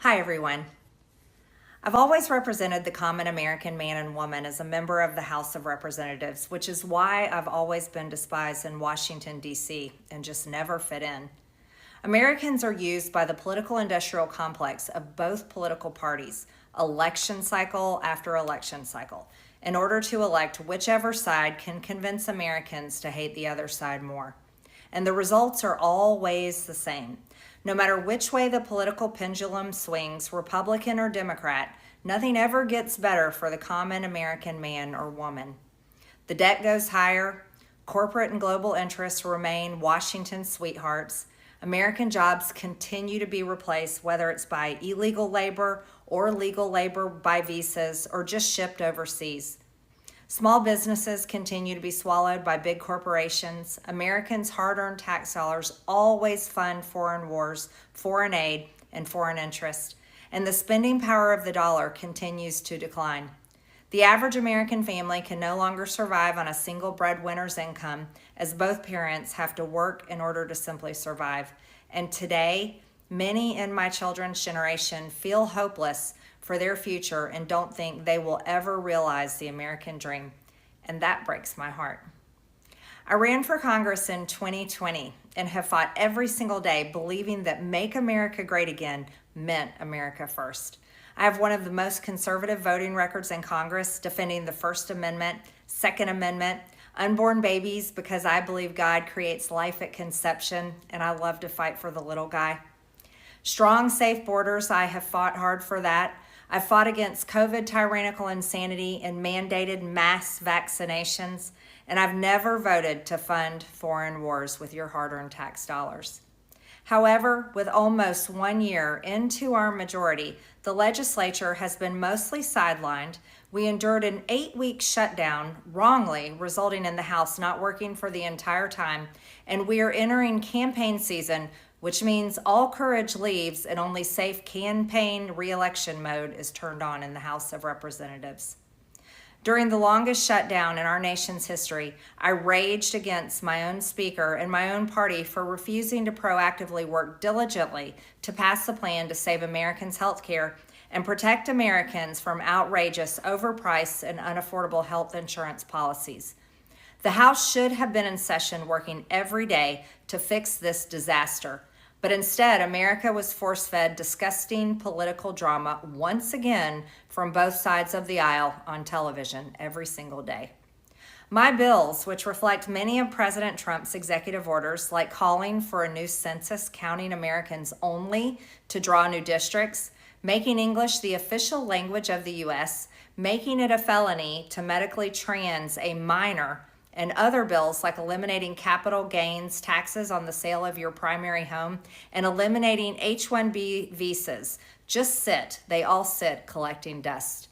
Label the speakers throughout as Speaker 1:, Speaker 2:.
Speaker 1: Hi, everyone. I've always represented the common American man and woman as a member of the House of Representatives, which is why I've always been despised in Washington, D.C., and just never fit in. Americans are used by the political industrial complex of both political parties, election cycle after election cycle, in order to elect whichever side can convince Americans to hate the other side more. And the results are always the same. No matter which way the political pendulum swings, Republican or Democrat, nothing ever gets better for the common American man or woman. The debt goes higher, corporate and global interests remain Washington's sweethearts, American jobs continue to be replaced, whether it's by illegal labor or legal labor by visas or just shipped overseas. Small businesses continue to be swallowed by big corporations. Americans' hard-earned tax dollars always fund foreign wars, foreign aid, and foreign interest, and the spending power of the dollar continues to decline. The average American family can no longer survive on a single breadwinner's income, as both parents have to work in order to simply survive. And today, many in my children's generation feel hopeless for their future and don't think they will ever realize the American dream. And that breaks my heart. I ran for Congress in 2020 and have fought every single day believing that Make America Great Again meant America first. I have one of the most conservative voting records in Congress, defending the First Amendment, Second Amendment, unborn babies because I believe God creates life at conception, and I love to fight for the little guy. Strong, safe borders, I have fought hard for that. I've fought against COVID tyrannical insanity and mandated mass vaccinations, and I've never voted to fund foreign wars with your hard-earned tax dollars. However, with almost 1 year into our majority, the legislature has been mostly sidelined. We endured an 8-week shutdown, wrongly, resulting in the House not working for the entire time, and we are entering campaign season, which means all courage leaves and only safe campaign re-election mode is turned on in the House of Representatives. During the longest shutdown in our nation's history, I raged against my own speaker and my own party for refusing to proactively work diligently to pass a plan to save Americans' health care and protect Americans from outrageous, overpriced, and unaffordable health insurance policies. The House should have been in session working every day to fix this disaster. But instead, America was force-fed disgusting political drama once again from both sides of the aisle on television every single day. My bills, which reflect many of President Trump's executive orders, like calling for a new census counting Americans only to draw new districts, making English the official language of the U.S., making it a felony to medically trans a minor, and other bills like eliminating capital gains taxes on the sale of your primary home and eliminating H-1B visas just sit. They all sit collecting dust.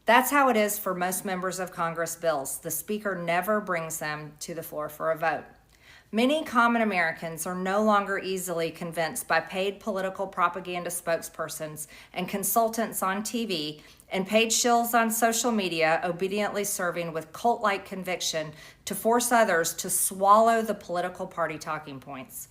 Speaker 1: That's how it is for most members of Congress bills. The Speaker never brings them to the floor for a vote. Many common Americans are no longer easily convinced by paid political propaganda spokespersons and consultants on TV and paid shills on social media obediently serving with cult-like conviction to force others to swallow the political party talking points.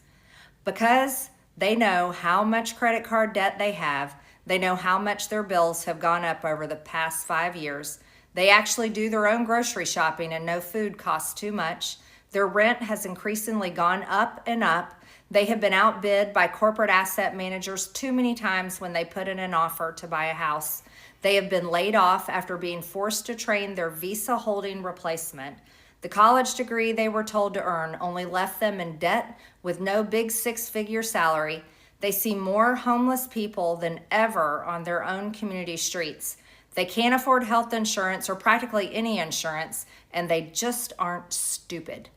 Speaker 1: Because they know how much credit card debt they have, they know how much their bills have gone up over the past 5 years, they actually do their own grocery shopping and know food costs too much, their rent has increasingly gone up and up. They have been outbid by corporate asset managers too many times when they put in an offer to buy a house. They have been laid off after being forced to train their visa holding replacement. The college degree they were told to earn only left them in debt with no big 6-figure salary. They see more homeless people than ever on their own community streets. They can't afford health insurance or practically any insurance, and they just aren't stupid.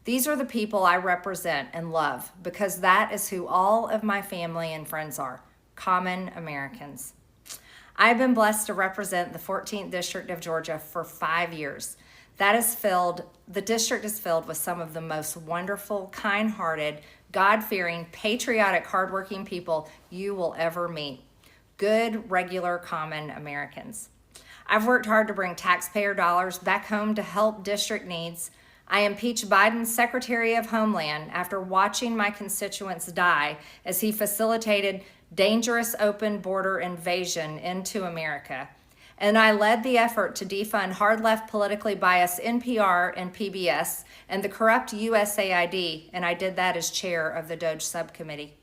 Speaker 1: These are the people I represent and love because that is who all of my family and friends are, common Americans. I've been blessed to represent the 14th District of Georgia for 5 years. The district is filled with some of the most wonderful, kind-hearted, God-fearing, patriotic, hardworking people you will ever meet. Good, regular, common Americans. I've worked hard to bring taxpayer dollars back home to help district needs. I impeached Biden's Secretary of Homeland after watching my constituents die as he facilitated dangerous open border invasion into America. And I led the effort to defund hard-left politically biased NPR and PBS and the corrupt USAID, and I did that as chair of the DOJ subcommittee.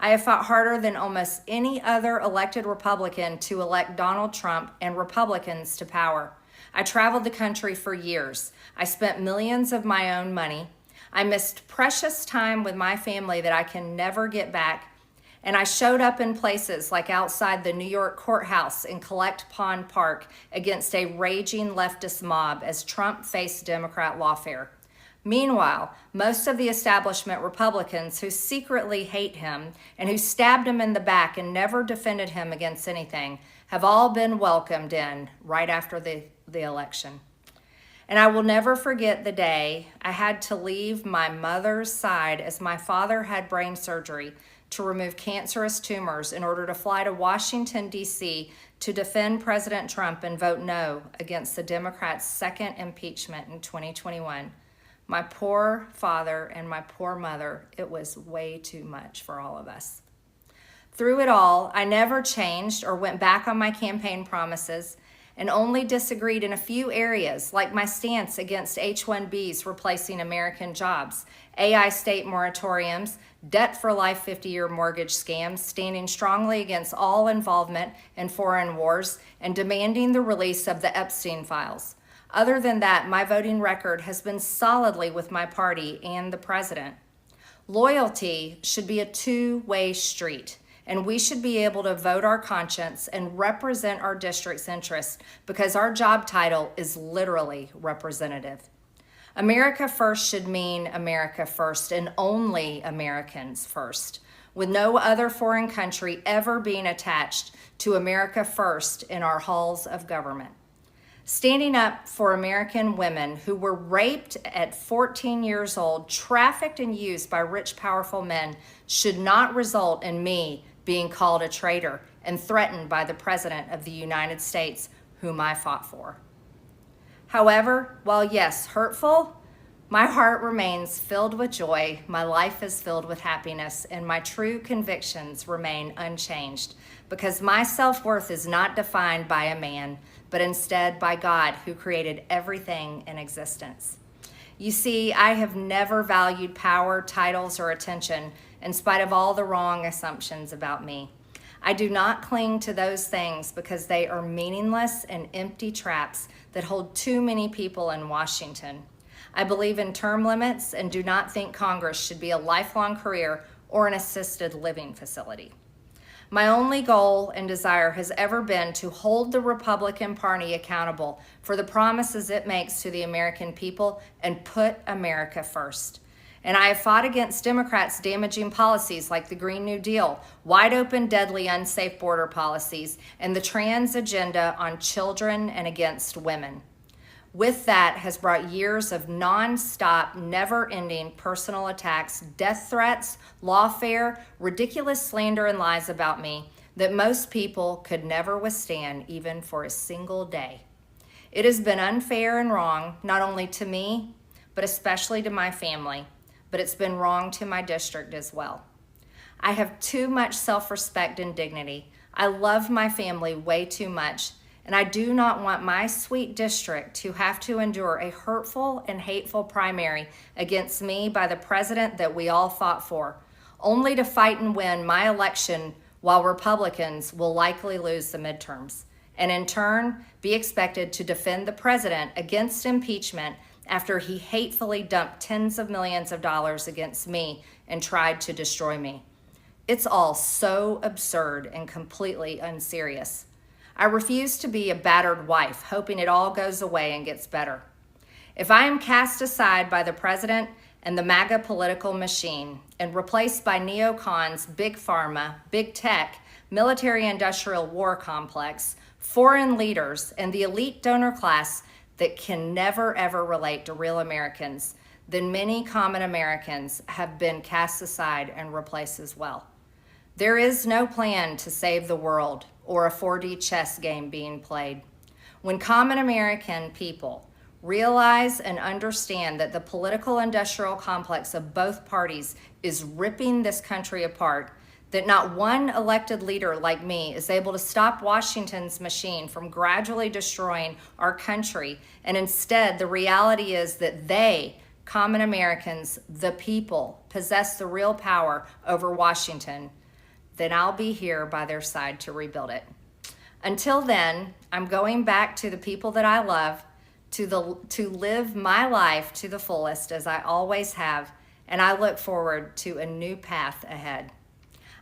Speaker 1: I have fought harder than almost any other elected Republican to elect Donald Trump and Republicans to power. I traveled the country for years. I spent millions of my own money. I missed precious time with my family that I can never get back. And I showed up in places like outside the New York courthouse in Collect Pond Park against a raging leftist mob as Trump faced Democrat lawfare. Meanwhile, most of the establishment Republicans who secretly hate him and who stabbed him in the back and never defended him against anything have all been welcomed in right after the election. And I will never forget the day I had to leave my mother's side as my father had brain surgery to remove cancerous tumors in order to fly to Washington, D.C. to defend President Trump and vote no against the Democrats' second impeachment in 2021. My poor father and my poor mother, it was way too much for all of us. Through it all, I never changed or went back on my campaign promises and only disagreed in a few areas, like my stance against H-1Bs replacing American jobs, AI state moratoriums, debt for life 50-year mortgage scams, standing strongly against all involvement in foreign wars, and demanding the release of the Epstein files. Other than that, my voting record has been solidly with my party and the president. Loyalty should be a two-way street, and we should be able to vote our conscience and represent our district's interests because our job title is literally representative. America first should mean America first and only Americans first, with no other foreign country ever being attached to America first in our halls of government. Standing up for American women who were raped at 14 years old, trafficked and used by rich, powerful men should not result in me being called a traitor and threatened by the President of the United States, whom I fought for. However, while yes, hurtful, my heart remains filled with joy, my life is filled with happiness, and my true convictions remain unchanged because my self-worth is not defined by a man, but instead by God who created everything in existence. You see, I have never valued power, titles, or attention in spite of all the wrong assumptions about me. I do not cling to those things because they are meaningless and empty traps that hold too many people in Washington. I believe in term limits and do not think Congress should be a lifelong career or an assisted living facility. My only goal and desire has ever been to hold the Republican Party accountable for the promises it makes to the American people and put America first. And I have fought against Democrats' damaging policies like the Green New Deal, wide open, deadly, unsafe border policies, and the trans agenda on children and against women. With that has brought years of non-stop, never-ending personal attacks, death threats, lawfare, ridiculous slander and lies about me that most people could never withstand even for a single day. It has been unfair and wrong, not only to me, but especially to my family, but it's been wrong to my district as well. I have too much self-respect and dignity. I love my family way too much, and I do not want my sweet district to have to endure a hurtful and hateful primary against me by the president that we all fought for, only to fight and win my election while Republicans will likely lose the midterms, and in turn be expected to defend the president against impeachment after he hatefully dumped tens of millions of dollars against me and tried to destroy me. It's all so absurd and completely unserious. I refuse to be a battered wife, hoping it all goes away and gets better. If I am cast aside by the president and the MAGA political machine and replaced by neocons, big pharma, big tech, military-industrial war complex, foreign leaders, and the elite donor class that can never ever relate to real Americans, then many common Americans have been cast aside and replaced as well. There is no plan to save the world or a 4D chess game being played. When common American people realize and understand that the political industrial complex of both parties is ripping this country apart, that not one elected leader like me is able to stop Washington's machine from gradually destroying our country. And instead, the reality is that they, common Americans, the people, possess the real power over Washington, then I'll be here by their side to rebuild it. Until then, I'm going back to the people that I love, to live my life to the fullest as I always have, and I look forward to a new path ahead.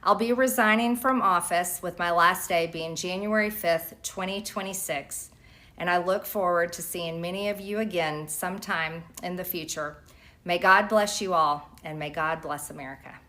Speaker 1: I'll be resigning from office with my last day being January 5th, 2026, and I look forward to seeing many of you again sometime in the future. May God bless you all, and may God bless America.